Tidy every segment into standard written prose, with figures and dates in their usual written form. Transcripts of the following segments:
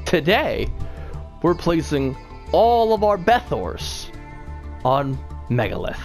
Today, we're placing all of our Bethors on Megalith.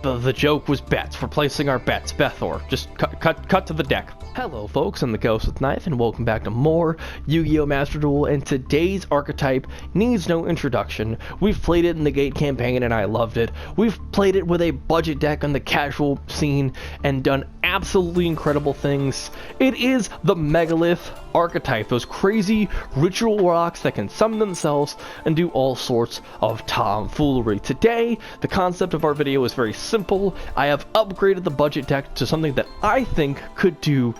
The joke was bets. We're placing our bets. Bethor. Just cut to the deck. Hello folks, I'm the Ghost with Knife, and welcome back to more Yu-Gi-Oh! Master Duel, and today's archetype needs no introduction. We've played it in the Gate campaign and I loved it. We've played it with a budget deck on the casual scene and done absolutely incredible things. It is the Megalith archetype, those crazy ritual rocks that can summon themselves and do all sorts of tomfoolery. Today, the concept of our video is very simple. I have upgraded the budget deck to something that I think could do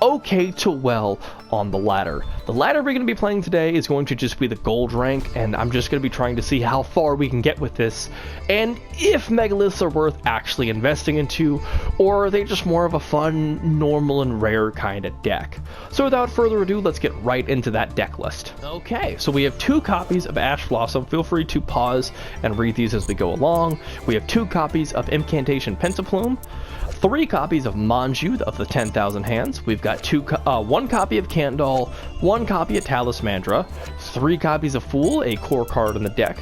okay to well on the ladder. The ladder we're going to be playing today is going to just be the gold rank, and I'm just going to be trying to see how far we can get with this, and if Megaliths are worth actually investing into, or are they just more of a fun, normal, and rare kind of deck. So without further ado, let's get right into that deck list. Okay, so we have 2 copies of Ash Blossom. Feel free to pause and read these as we go along. We have 2 copies of Incantation Pentaplume, 3 copies of Manju of the 10,000 Hands. We've got 1 copy of Candle, 1 copy of Talismandra, 3 copies of Fool, a core card in the deck,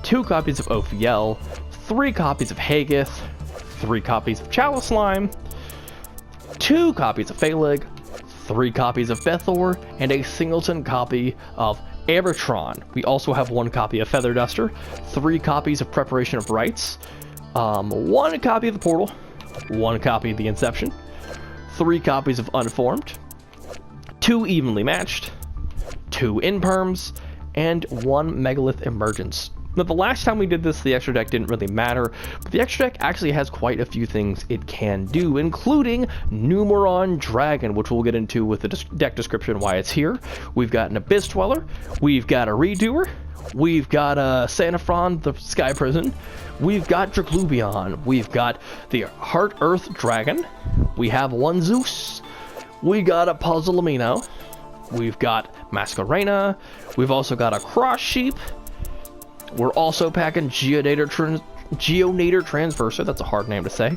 2 copies of Ophiel, 3 copies of Hagith, 3 copies of Chalice Slime, 2 copies of Phaleg, 3 copies of Bethor, and a singleton copy of Aeritron. We also have 1 copy of Feather Duster, 3 copies of Preparation of Rites, 1 copy of the Portal, 1 copy of the Inception, 3 copies of Unformed, 2 Evenly Matched, 2 Imperms, and 1 Megalith Emergence. Now, the last time we did this, the extra deck didn't really matter, but the extra deck actually has quite a few things it can do, including Numeron Dragon, which we'll get into with the deck description why it's here. We've got an Abyss Dweller, we've got a Redoer, we've got a Sanafron, the Sky Prison, we've got Draclubion, we've got the Heart Earth Dragon, we have 1 Zeus, we got a Puzzle Amino, we've got Masquerena, we've also got a Cross Sheep, we're also packing Geonator Transverser, that's a hard name to say,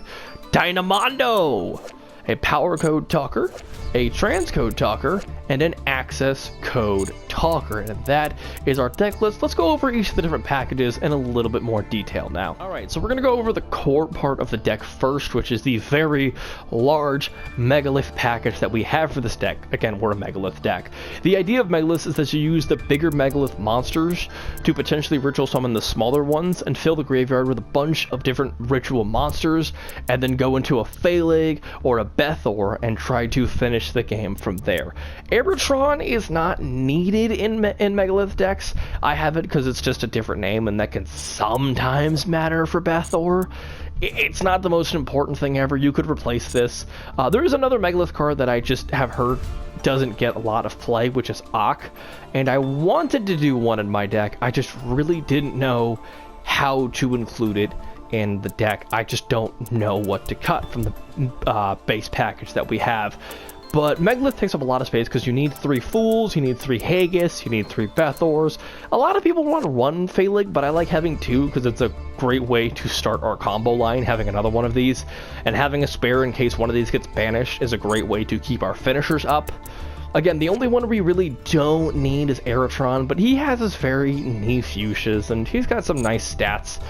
Dynamondo, a Power Code Talker, a Transcode Talker, and an Access Code Talker. And that is our deck list. Let's go over each of the different packages in a little bit more detail now. Alright, so we're going to go over the core part of the deck first, which is the very large Megalith package that we have for this deck. Again, we're a Megalith deck. The idea of Megalith is that you use the bigger Megalith monsters to potentially ritual summon the smaller ones and fill the graveyard with a bunch of different ritual monsters, and then go into a Phaleg or a Bethor and try to finish the game from there. Aeritron is not needed in Megalith decks. I have it because it's just a different name, and that can sometimes matter for Bethor. It's not the most important thing ever. You could replace this. There is another Megalith card that I just have heard doesn't get a lot of play, which is Ak, and I wanted to do one in my deck. I just really didn't know how to include it in the deck. I just don't know what to cut from the base package that we have. But Megalith takes up a lot of space because you need 3 Fools, you need 3 Hagiths, you need 3 Bethors. A lot of people want to run Phaleg, but I like having 2 because it's a great way to start our combo line, having another one of these. And having a spare in case one of these gets banished is a great way to keep our finishers up. Again, the only one we really don't need is Aeritron, but he has his very neat fuchsias, and he's got some nice stats.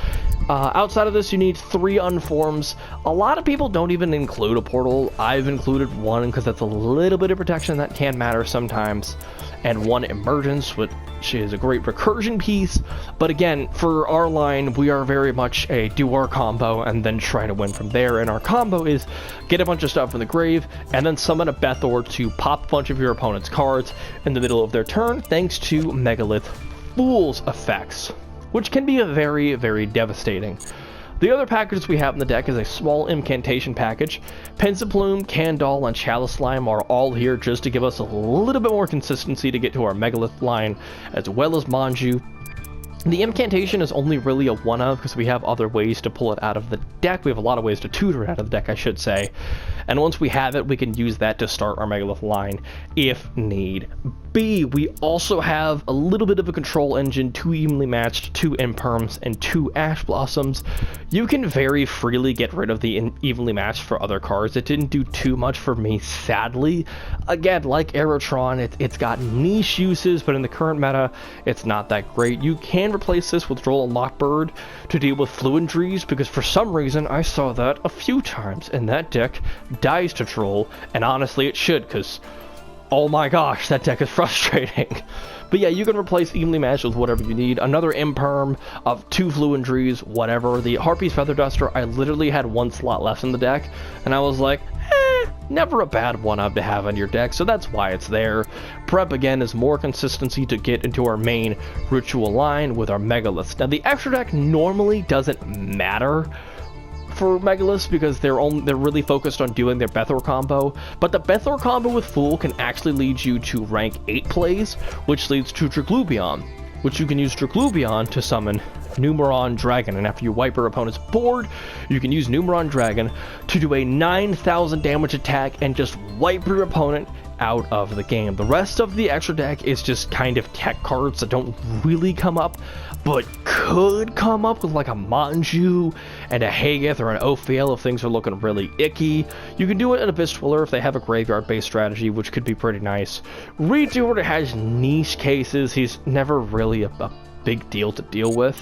Outside of this, you need 3 Unforms. A lot of people don't even include a Portal. I've included 1 because that's a little bit of protection that can matter sometimes. And 1 Emergence, which is a great recursion piece. But again, for our line, we are very much a do our combo and then try to win from there. And our combo is get a bunch of stuff from the grave and then summon a Bethor to pop a bunch of your opponent's cards in the middle of their turn, thanks to Megalith Fool's effects, which can be very, very devastating. The other packages we have in the deck is a small incantation package. Pensaplume, Candle, and Chalice Slime are all here just to give us a little bit more consistency to get to our Megalith line, as well as Manju. The incantation is only really a one-of because we have other ways to pull it out of the deck. We have a lot of ways to tutor it out of the deck, I should say. And once we have it, we can use that to start our Megalith line if need B, we also have a little bit of a control engine, 2 evenly matched, 2 imperms, and 2 ash blossoms. You can very freely get rid of the evenly matched for other cards. It didn't do too much for me, sadly. Again, like Aerotron, it's got niche uses, but in the current meta, it's not that great. You can replace this with Droll and Lockbird to deal with Fluentries, because for some reason I saw that a few times, and that deck dies to Droll, and honestly it should, because oh my gosh, that deck is frustrating. But yeah, you can replace evenly matched with whatever you need. Another imperm of 2 Fluentries, whatever. The Harpy's Feather Duster, I literally had 1 slot left in the deck, and I was like, never a bad one to have in your deck, so that's why it's there. Prep, again, is more consistency to get into our main ritual line with our Megaliths. Now, the extra deck normally doesn't matter for Megaliths because they're really focused on doing their Bethor combo, but the Bethor combo with Fool can actually lead you to rank 8 plays, which leads to Draglubion, which you can use Draglubion to summon Numeron Dragon, and after you wipe your opponent's board, you can use Numeron Dragon to do a 9,000 damage attack and just wipe your opponent out of the game. The rest of the extra deck is just kind of tech cards that don't really come up, but could come up with like a Manju and a Hagith or an Ophiel if things are looking really icky. You can do it in a Bistwiller if they have a graveyard-based strategy, which could be pretty nice. Redoer has niche cases. He's never really a big deal to deal with.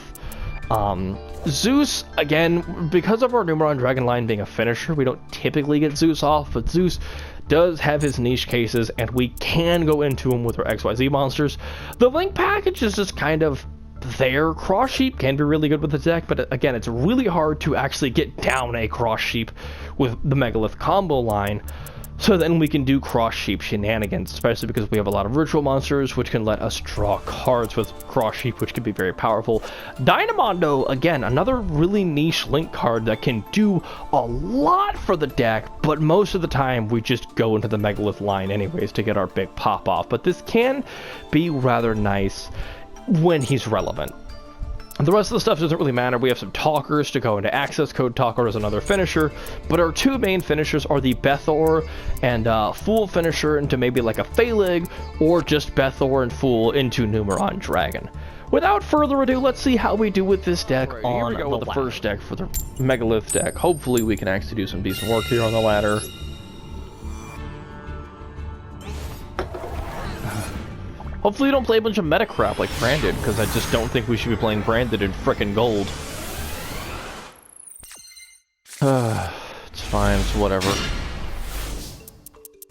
Zeus, again, because of our Numeron Dragon line being a finisher, we don't typically get Zeus off, but Zeus does have his niche cases, and we can go into him with our XYZ monsters. The Link package is just kind of there. Cross Sheep can be really good with the deck, but again, it's really hard to actually get down a Cross Sheep with the Megalith combo line. So then we can do Cross Sheep shenanigans, especially because we have a lot of ritual monsters, which can let us draw cards with Cross Sheep, which can be very powerful. Dynamondo, again, another really niche Link card that can do a lot for the deck, but most of the time we just go into the Megalith line anyways to get our big pop-off. But this can be rather nice when he's relevant. The rest of the stuff doesn't really matter. We have some talkers to go into access code. Talker is another finisher, but our 2 main finishers are the Bethor and Fool finisher into maybe like a Phalig, or just Bethor and Fool into Numeron Dragon. Without further ado, let's see how we do with this deck on the first deck for the Megalith deck. Hopefully we can actually do some decent work here on the ladder. Hopefully you don't play a bunch of meta crap like Branded, because I just don't think we should be playing Branded in frickin' gold. It's fine, it's whatever.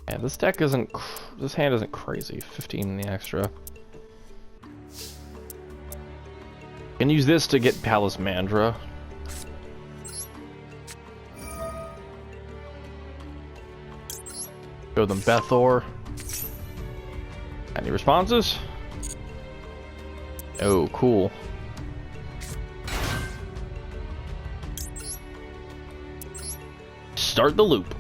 Yeah, this deck isn't... this hand isn't crazy. 15 in the extra. Can use this to get Palace Mandra. Go them Bethor. Any responses? Oh, cool. Start the loop.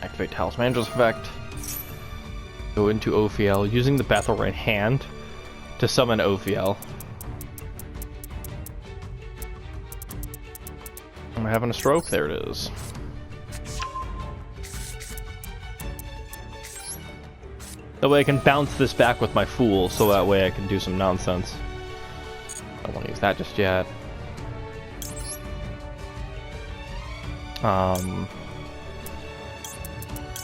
Activate Talismandra's effect. Go into Ophiel, using the Bethor in hand to summon Ophiel. Am I having a stroke? There it is. That way I can bounce this back with my Fool, so that way I can do some nonsense. I don't want to use that just yet.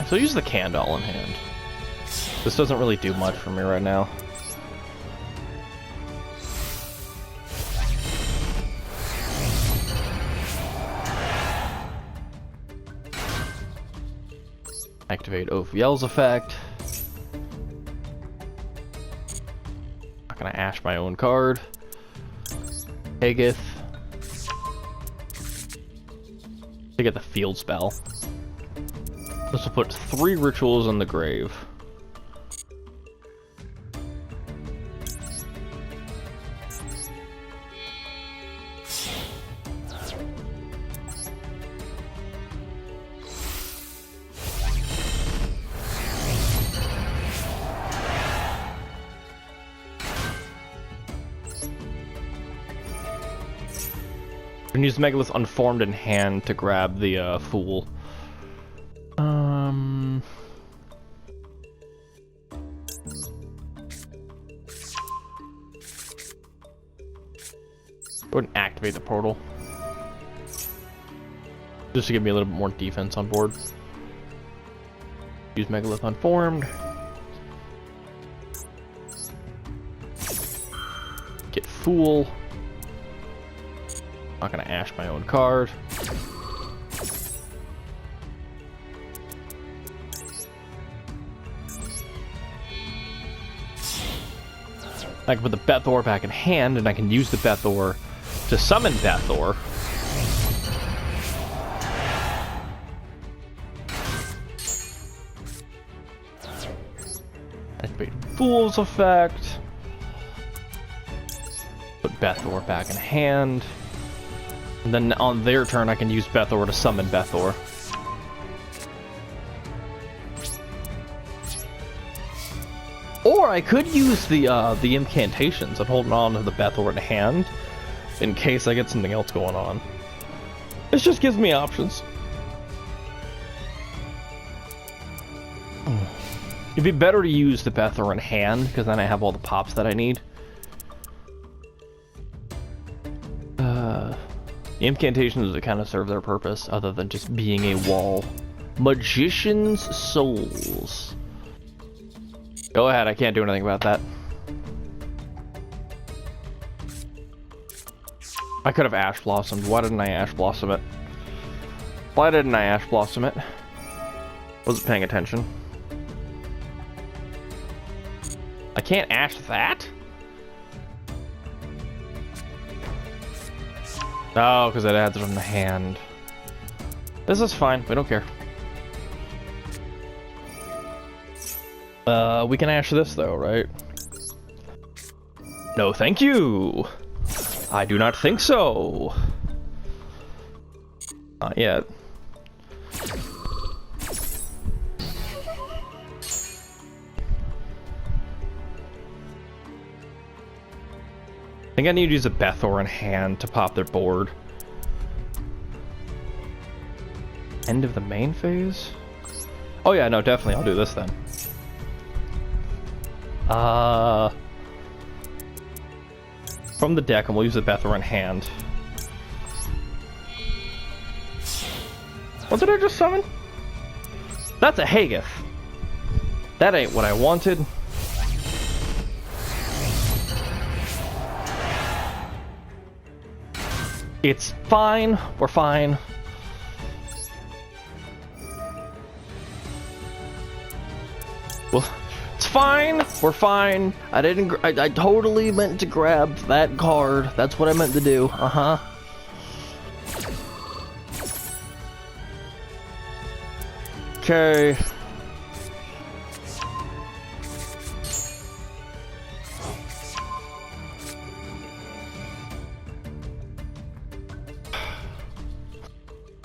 So use the Candle in hand. This doesn't really do much for me right now. Activate Ophiel's effect. Not gonna ash my own card. Hagith. To get the field spell. This will put 3 rituals in the grave. And use Megalith Unformed in hand to grab the Fool. Go ahead and activate the portal. Just to give me a little bit more defense on board. Use Megalith Unformed. Get Fool. Not gonna ash my own card. I can put the Bethor back in hand, and I can use the Bethor to summon Bethor. Activate Fool's effect. Put Bethor back in hand. And then on their turn, I can use Bethor to summon Bethor. Or I could use the incantations and holding on to the Bethor in hand in case I get something else going on. This just gives me options. It'd be better to use the Bethor in hand because then I have all the pops that I need. The incantations kind of serve their purpose other than just being a wall. Magician's Souls. Go ahead, I can't do anything about that. I could have Ash Blossomed. Why didn't I Ash Blossom it? Why didn't I Ash Blossom it? Wasn't paying attention. I can't Ash that? Oh, because it adds it on the hand. This is fine. We don't care. We can Ash this though, right? No, thank you. I do not think so. Not yet. I think I need to use a Bethor in hand to pop their board. End of the main phase? Oh yeah, no, definitely I'll do this then. From the deck, and we'll use the Bethor in hand. What did I just summon? That's a Hagith. That ain't what I wanted. It's fine. We're fine. Well, it's fine. We're fine. I didn't. I totally meant to grab that card. That's what I meant to do. Uh-huh. Okay.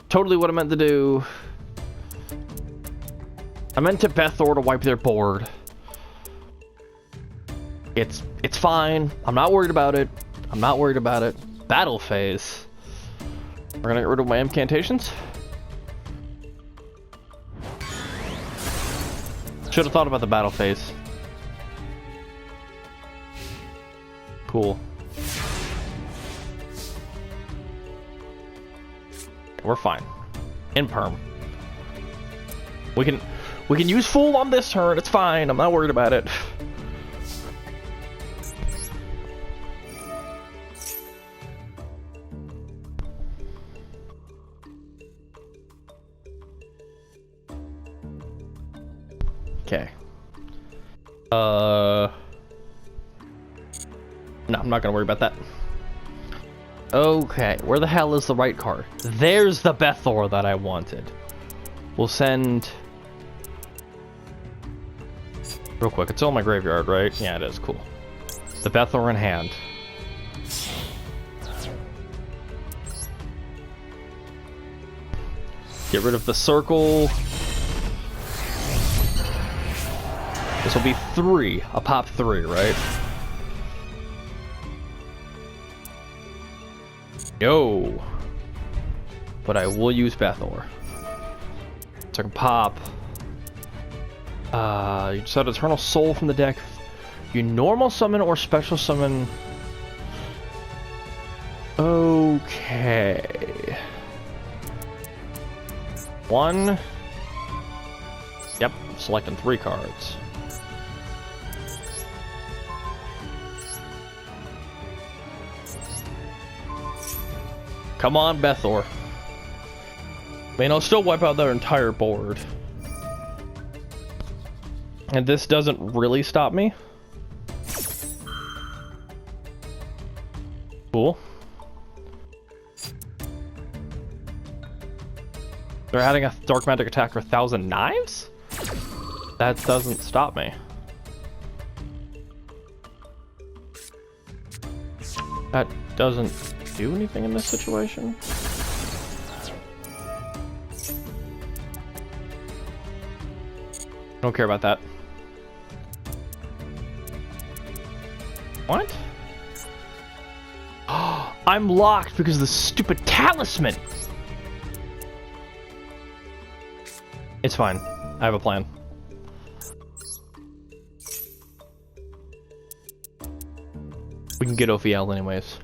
Totally what I meant to do. I meant to Bethor to wipe their board. It's fine. I'm not worried about it. I'm not worried about it. Battle phase. We're gonna get rid of my incantations. Should have thought about the battle phase. Cool. We're fine. In perm. We can use Fool on this turn. It's fine. I'm not worried about it. Okay. No, I'm not gonna worry about that. Okay, where the hell is the right card? There's the Bethor that I wanted. We'll send... Real quick, it's all in my graveyard, right? Yeah, it is. Cool. The Bethor in hand. Get rid of the circle. This will be 3. A pop 3, right? Yo. But I will use Bethor. So I can pop. You just had Eternal Soul from the deck. You normal summon or special summon. Okay. One. Yep, selecting 3 cards. Come on, Bethor. I mean, I'll still wipe out their entire board. And this doesn't really stop me. Cool. They're adding a dark magic attack for 1,000 knives? That doesn't stop me. That doesn't do anything in this situation. Don't care about that. What? I'm locked because of the stupid talisman! It's fine. I have a plan. We can get OVL anyways.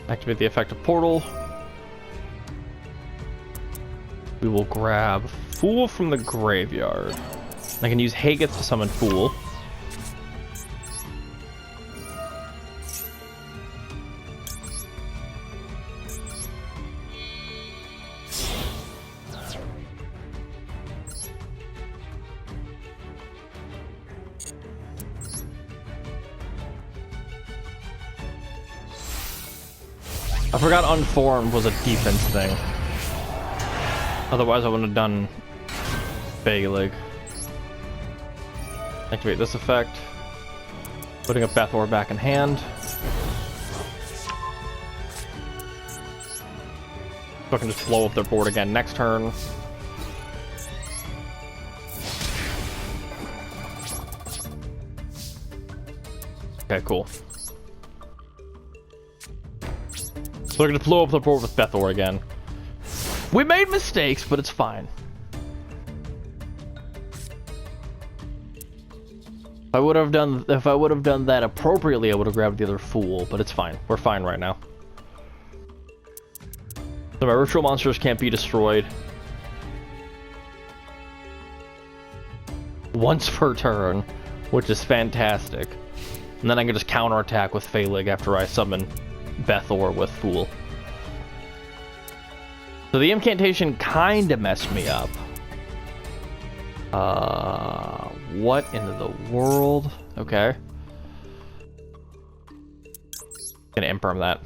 Activate the effective portal. We will grab Fool from the graveyard. I can use Hageth to summon Fool. I forgot Unformed was a defense thing. Otherwise I wouldn't have done Megalith. Activate this effect. Putting a Bethor back in hand. So I can just blow up their board again next turn. Okay, cool. So we're gonna blow up the board with Bethor again. We made mistakes, but it's fine. If I would have done that appropriately, I would have grabbed the other Fool, but it's fine. We're fine right now. So my ritual monsters can't be destroyed. Once per turn, which is fantastic. And then I can just counterattack with Phalig after I summon Bethor with Fool. So the incantation kinda messed me up. What in the world? Okay. Gonna imperm that.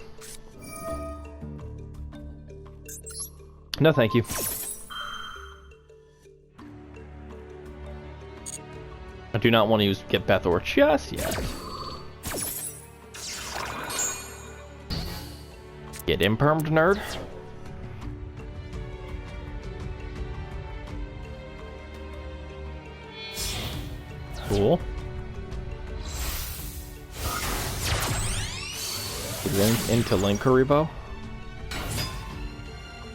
No, thank you. I do not want to get Bethor just yet. Get impermed, nerd. Cool. Link into Linkuribo.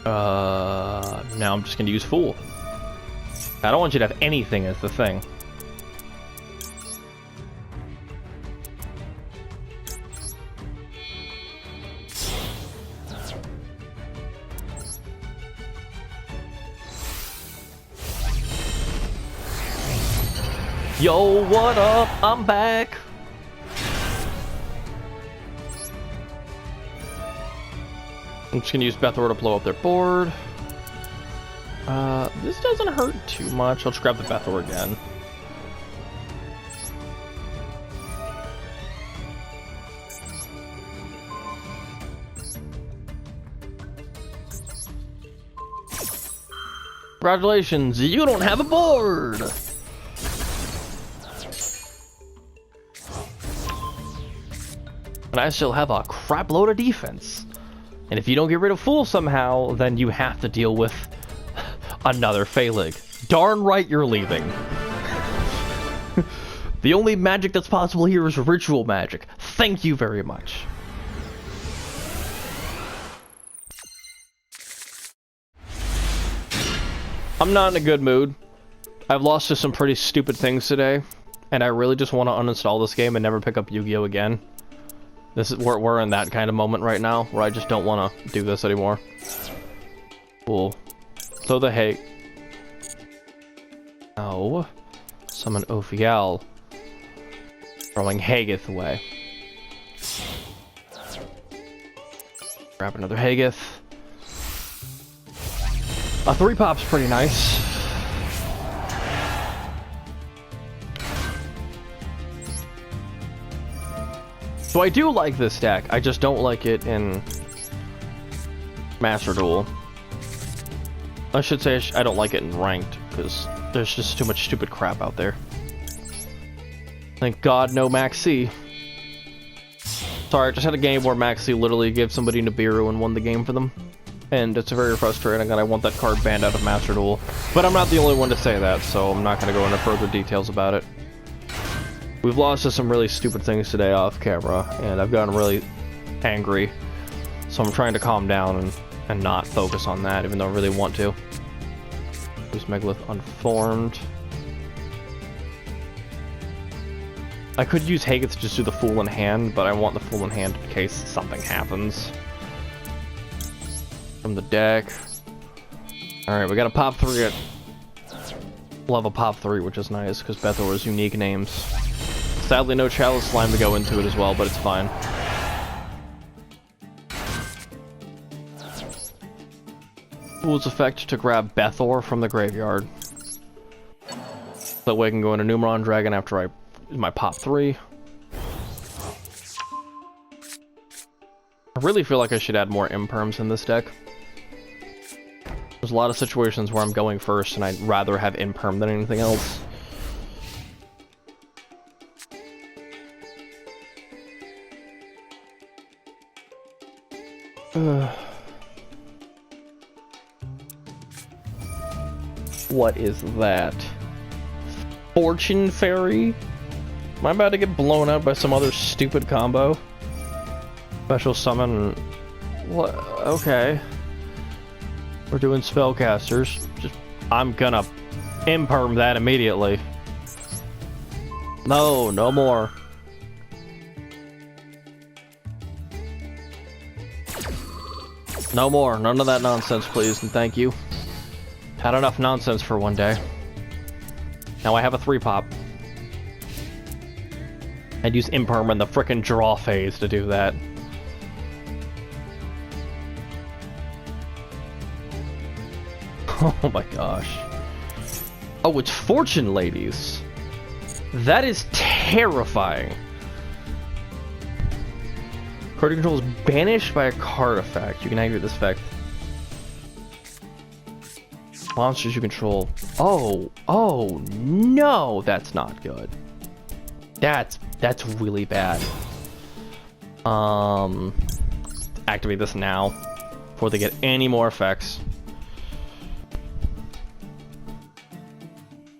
Now I'm just gonna use Fool. I don't want you to have anything as the thing. Yo, what up? I'm back. I'm just gonna use Bethor to blow up their board. This doesn't hurt too much. I'll just grab the Bethor again. Congratulations, you don't have a board! And I still have a crap load of defense. And if you don't get rid of Fool somehow, then you have to deal with another Phalig. Darn right you're leaving. The only magic that's possible here is ritual magic. Thank you very much. I'm not in a good mood. I've lost to some pretty stupid things today, and I really just want to uninstall this game and never pick up Yu-Gi-Oh! Again. We're in that kind of moment right now, where I just don't want to do this anymore. Cool. So the hate. Oh. Summon Ophiel. Throwing Hagith away. Grab another Hagith. A 3-pop's pretty nice. So I do like this deck, I just don't like it in Master Duel. I should say I don't like it in Ranked, because there's just too much stupid crap out there. Thank God no Max C. Sorry, I just had a game where Max C literally gave somebody Nibiru and won the game for them. And it's very frustrating, and I want that card banned out of Master Duel. But I'm not the only one to say that, so I'm not going to go into further details about it. We've lost to some really stupid things today off camera, and I've gotten really angry. So I'm trying to calm down and not focus on that, even though I really want to. Use Megalith unformed. I could use Hagith to just do the Fool in hand, but I want the Fool in hand in case something happens. From the deck. Alright, we got a pop 3 at... We'll have a pop 3, which is nice, because Bethor has unique names. Sadly, no Chalice Slime to go into it as well, but it's fine. Fool's effect to grab Bethor from the graveyard. That way I can go into Numeron Dragon after I my pop 3. I really feel like I should add more imperms in this deck. There's a lot of situations where I'm going first and I'd rather have imperm than anything else. What is that? Fortune Fairy? Am I about to get blown out by some other stupid combo? Special summon... What? Okay. We're doing spellcasters. I'm gonna imperm that immediately. No, no more. No more. None of that nonsense, please, and thank you. Had enough nonsense for one day. Now I have a 3-pop. I'd use imperm in the frickin' draw phase to do that. Oh my gosh. Oh, it's Fortune Ladies. That is terrifying. Card control is banished by a card effect. You can activate this effect. Monsters you control. Oh no, that's not good. That's really bad. Activate this now before they get any more effects.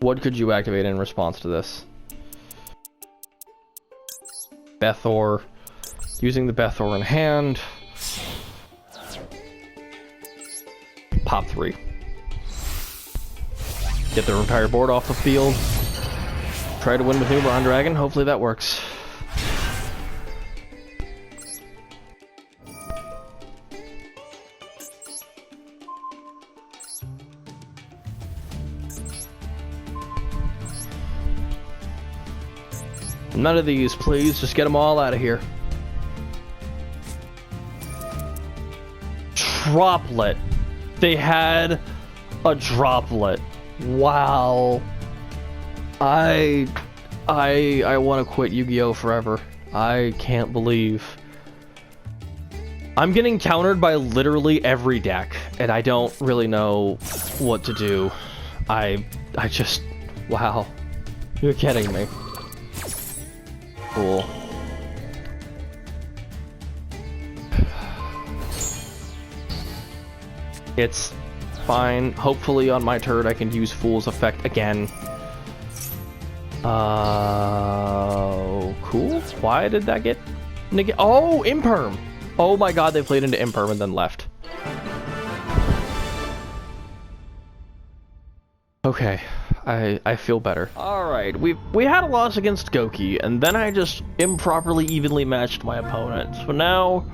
What could you activate in response to this? Bethor. Using the Bethor in hand. Pop 3. Get their entire board off the field. Try to win with Numeron Dragon. Hopefully that works. None of these, please. Just get them all out of here. Droplet. They had a droplet. Wow. I want to quit Yu-Gi-Oh! Forever. I can't believe. I'm getting countered by literally every deck, and I don't really know what to do. I just... Wow. You're kidding me. Cool. It's fine. Hopefully on my turn I can use Fool's Effect again. Cool. Why did that get Oh, Imperm. Oh my god, they played into Imperm and then left. Okay, I feel better. Alright, we had a loss against Goki, and then I just improperly evenly matched my opponent. So now,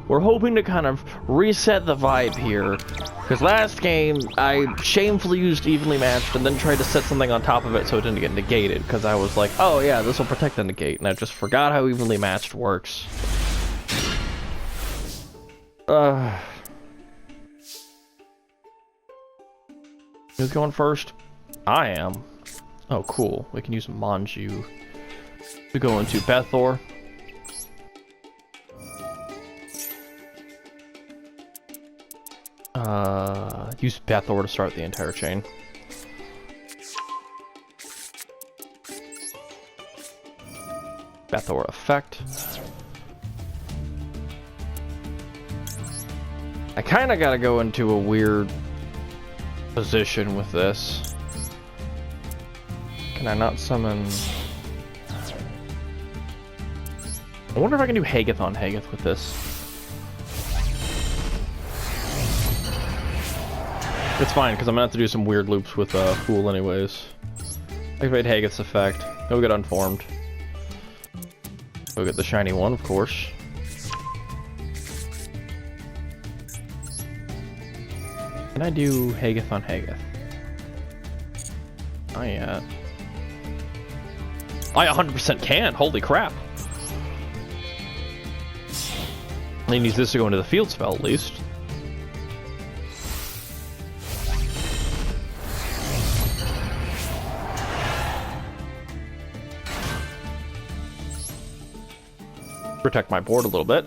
we're hoping to kind of reset the vibe here. Because last game, I shamefully used evenly matched and then tried to set something on top of it so it didn't get negated. Because I was like, oh yeah, this will protect the negate. And I just forgot how evenly matched works. Who's going first? I am. Oh, cool. We can use Manju to go into Bethor. Use Bethor to start the entire chain. Bethor effect. I kinda gotta go into a weird position with this. Can I not summon? I wonder if I can do Hagith on Hagith with this. It's fine, because I'm gonna have to do some weird loops with Fool anyways. Activate Hagith's effect. Go get Unformed. Go get the shiny one, of course. Can I do Hagith on Hagith? Not yet. I 100% can! Holy crap! I need this to go into the field spell, at least. Protect my board a little bit.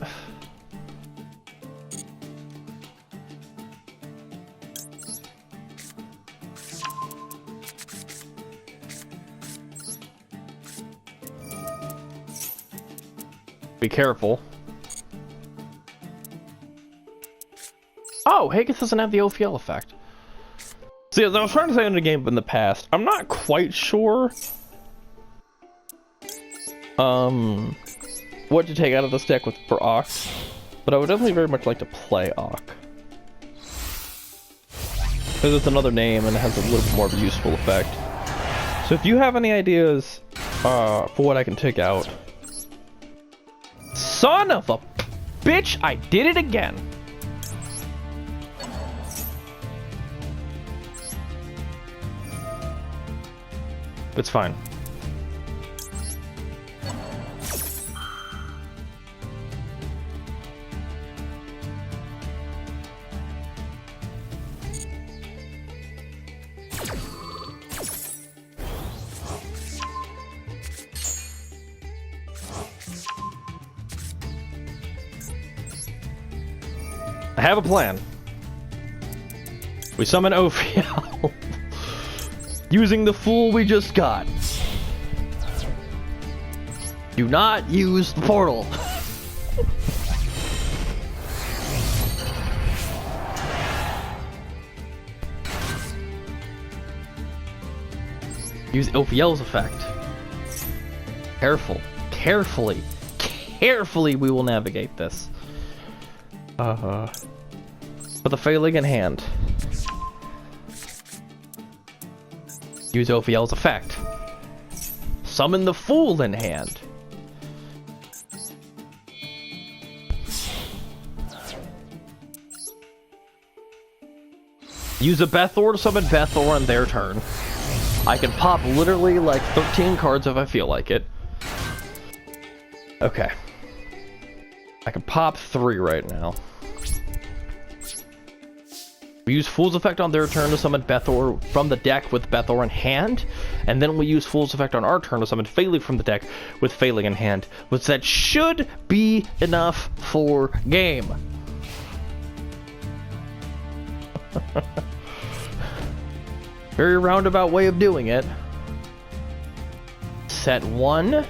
Be careful. Oh, Hagith doesn't have the OPL effect. See, as I was trying to say in the game in the past, I'm not quite sure what to take out of this deck for Ox, but I would definitely very much like to play Ox. Because it's another name and it has a little bit more of a useful effect. So if you have any ideas for what I can take out... Son of a bitch! I did it again! It's fine. I have a plan. We summon Ophiel. Using the Fool we just got. Do not use the portal. Use Ophiel's effect. Careful. Carefully we will navigate this. Put the Failing in hand. Use Ophiel's effect. Summon the Fool in hand. Use a Bethor to summon Bethor on their turn. I can pop literally like 13 cards if I feel like it. Okay. I can pop 3 right now. We use Fool's effect on their turn to summon Bethor from the deck with Bethor in hand, and then we use Fool's effect on our turn to summon Failing from the deck with Failing in hand, which that should be enough for game. Very roundabout way of doing it. Set 1.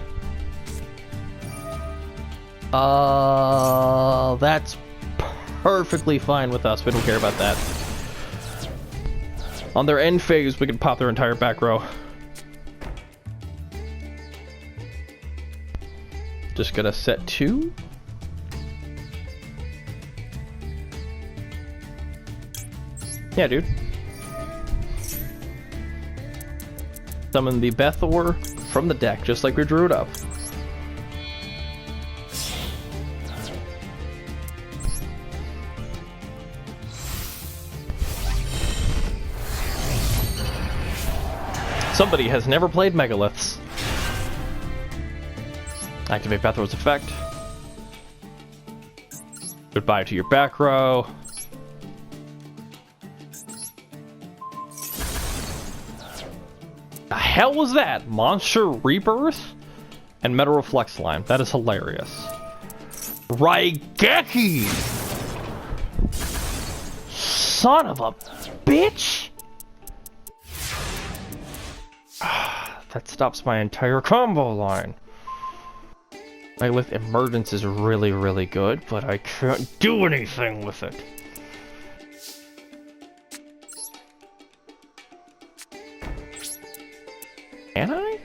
That's perfectly fine with us. We don't care about that. On their end phase, we can pop their entire back row. Just gonna set 2. Yeah, dude. Summon the Bethor from the deck, just like we drew it up. Somebody has never played Megaliths. Activate Bethor's effect. Goodbye to your back row. The hell was that? Monster Rebirth? And Metal Reflex Line. That is hilarious. Raigeki! Son of a bitch! That stops my entire combo line. Megalith Emergence is really, really good, but I can't do anything with it. Can I?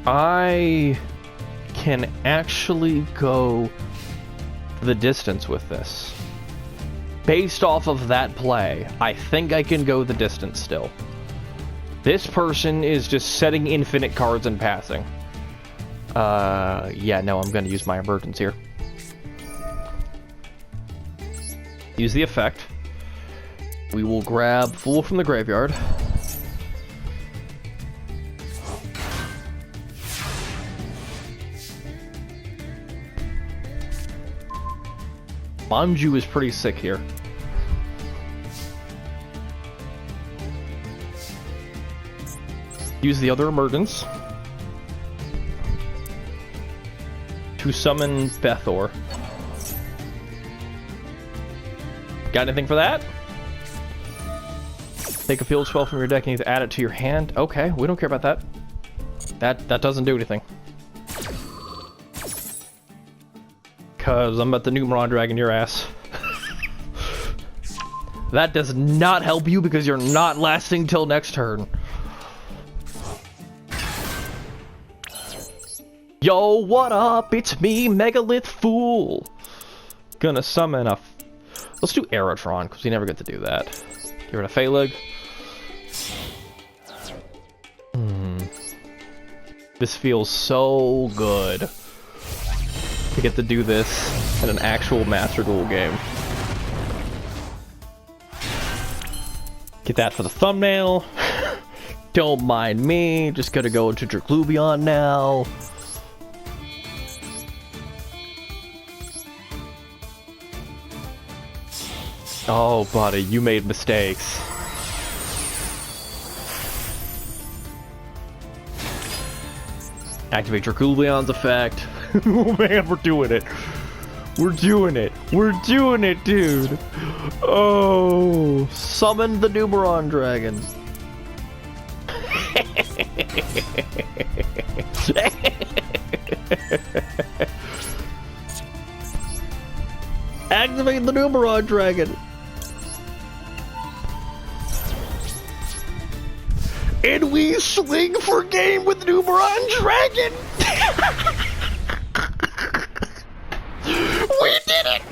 I can actually go the distance with this. Based off of that play, I think I can go the distance still. This person is just setting infinite cards and passing. Yeah, no, I'm gonna use my emergence here. Use the effect. We will grab Fool from the graveyard. Manju is pretty sick here. Use the other emergence to summon Bethor. Got anything for that? Take a field spell from your deck and either add it to your hand. Okay, we don't care about that. That doesn't do anything. Cause I'm about to Numeron Dragon your ass. That does not help you because you're not lasting till next turn. Yo, what up? It's me, Megalith Fool. Gonna summon a... Let's do Aerotron, because we never get to do that. Get rid of Phaleg. This feels so good to get to do this in an actual Master Duel game. Get that for the thumbnail. Don't mind me, just gotta go into Draglubion now. Oh, buddy, you made mistakes. Activate Dragulion's effect. Oh man, we're doing it. We're doing it. We're doing it, dude. Oh, summon the Numeron Dragon. Activate the Numeron Dragon. And we swing for game with Numeron Dragon! We did it!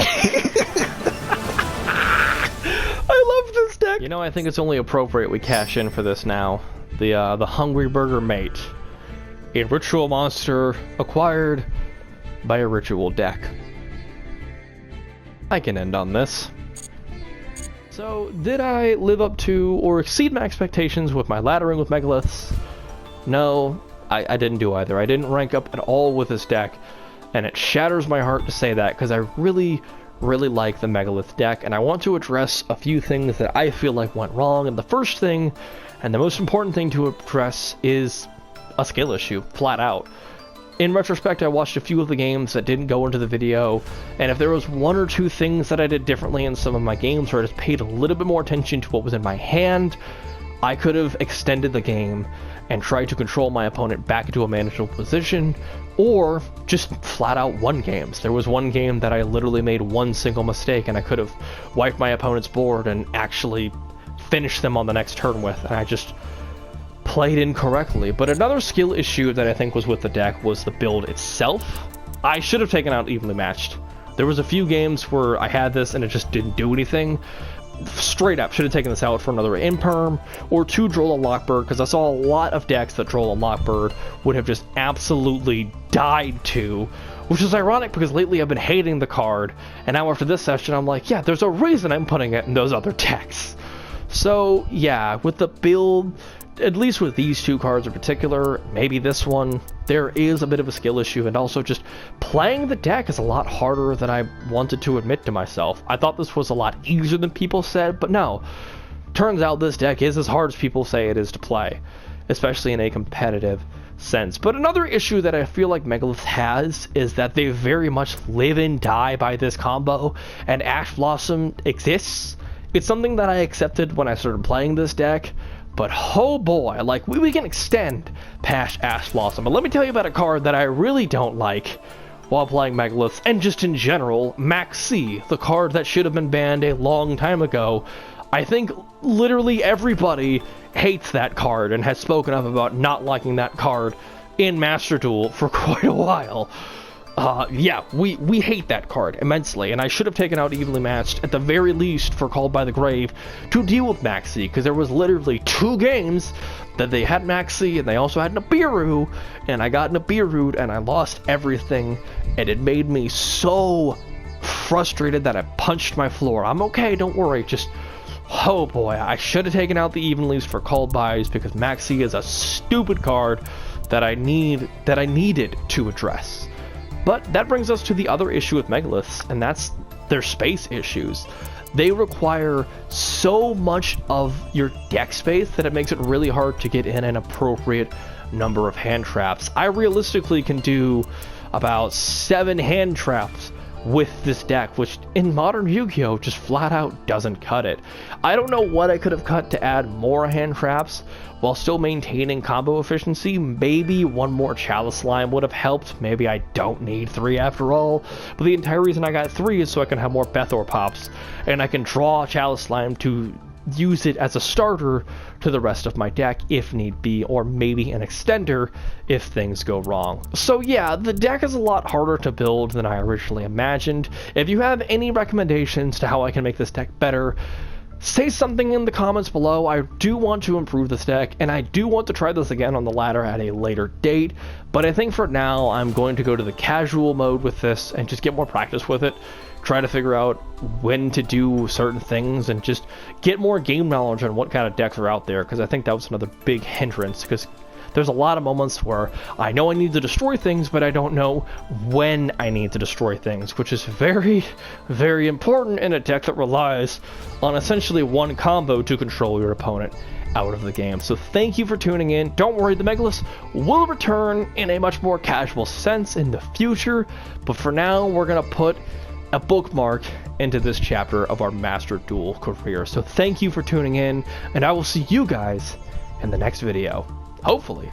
I love this deck! You know, I think it's only appropriate we cash in for this now. The Hungry Burger Mate. A ritual monster acquired by a ritual deck. I can end on this. So, did I live up to or exceed my expectations with my laddering with Megaliths? No, I didn't do either. I didn't rank up at all with this deck, and it shatters my heart to say that, because I really, really like the Megalith deck, and I want to address a few things that I feel like went wrong, and the first thing, and the most important thing to address, is a skill issue, flat out. In retrospect, I watched a few of the games that didn't go into the video, and if there was one or two things that I did differently in some of my games, or I just paid a little bit more attention to what was in my hand, I could have extended the game and tried to control my opponent back into a manageable position, or just flat out won games. There was one game that I literally made one single mistake and I could have wiped my opponent's board and actually finished them on the next turn with, and I just played incorrectly. But another skill issue that I think was with the deck was the build itself. I should have taken out Evenly Matched. There was a few games where I had this and it just didn't do anything. Straight up, should have taken this out for another Imperm or 2 Droll and Lockbird, because I saw a lot of decks that Droll and Lockbird would have just absolutely died to, which is ironic because lately I've been hating the card, and now after this session I'm like, yeah, there's a reason I'm putting it in those other decks. So yeah, with the build, at least with these 2 cards in particular, maybe this one, there is a bit of a skill issue, and also just playing the deck is a lot harder than I wanted to admit to myself. I thought this was a lot easier than people said, but no. Turns out this deck is as hard as people say it is to play, especially in a competitive sense. But another issue that I feel like Megalith has is that they very much live and die by this combo, and Ash Blossom exists. It's something that I accepted when I started playing this deck, but oh boy, like, we can extend past Ash Blossom. But let me tell you about a card that I really don't like while playing Megalith, and just in general, Max C, the card that should have been banned a long time ago. I think literally everybody hates that card and has spoken up about not liking that card in Master Duel for quite a while. Yeah, we hate that card immensely, and I should have taken out Evenly Matched at the very least for Called by the Grave to deal with Maxi, because there was literally 2 games that they had Maxi and they also had Nibiru, and I got Nibiru and I lost everything, and it made me so frustrated that I punched my floor. I'm okay, don't worry, just oh boy, I should have taken out the Evenlies for Called Bys, because Maxi is a stupid card that I needed to address. But that brings us to the other issue with Megaliths, and that's their space issues. They require so much of your deck space that it makes it really hard to get in an appropriate number of hand traps. I realistically can do about 7 hand traps with this deck, which in modern Yu-Gi-Oh! Just flat out doesn't cut it. I don't know what I could have cut to add more hand traps while still maintaining combo efficiency. Maybe 1 more Chalice Slime would have helped. Maybe I don't need 3 after all. But the entire reason I got 3 is so I can have more Bethor pops, and I can draw Chalice Slime to use it as a starter to the rest of my deck if need be, or maybe an extender if things go wrong. So yeah, the deck is a lot harder to build than I originally imagined. If you have any recommendations to how I can make this deck better, say something in the comments below. I do want to improve this deck, and I do want to try this again on the ladder at a later date, but I think for now I'm going to go to the casual mode with this and just get more practice with it, try to figure out when to do certain things, and just get more game knowledge on what kind of decks are out there, because I think that was another big hindrance, because there's a lot of moments where I know I need to destroy things, but I don't know when I need to destroy things, which is very, very important in a deck that relies on essentially 1 combo to control your opponent out of the game. So thank you for tuning in. Don't worry, the Megaliths will return in a much more casual sense in the future, but for now we're going to put a bookmark into this chapter of our Master Duel career. So thank you for tuning in, and I will see you guys in the next video. Hopefully.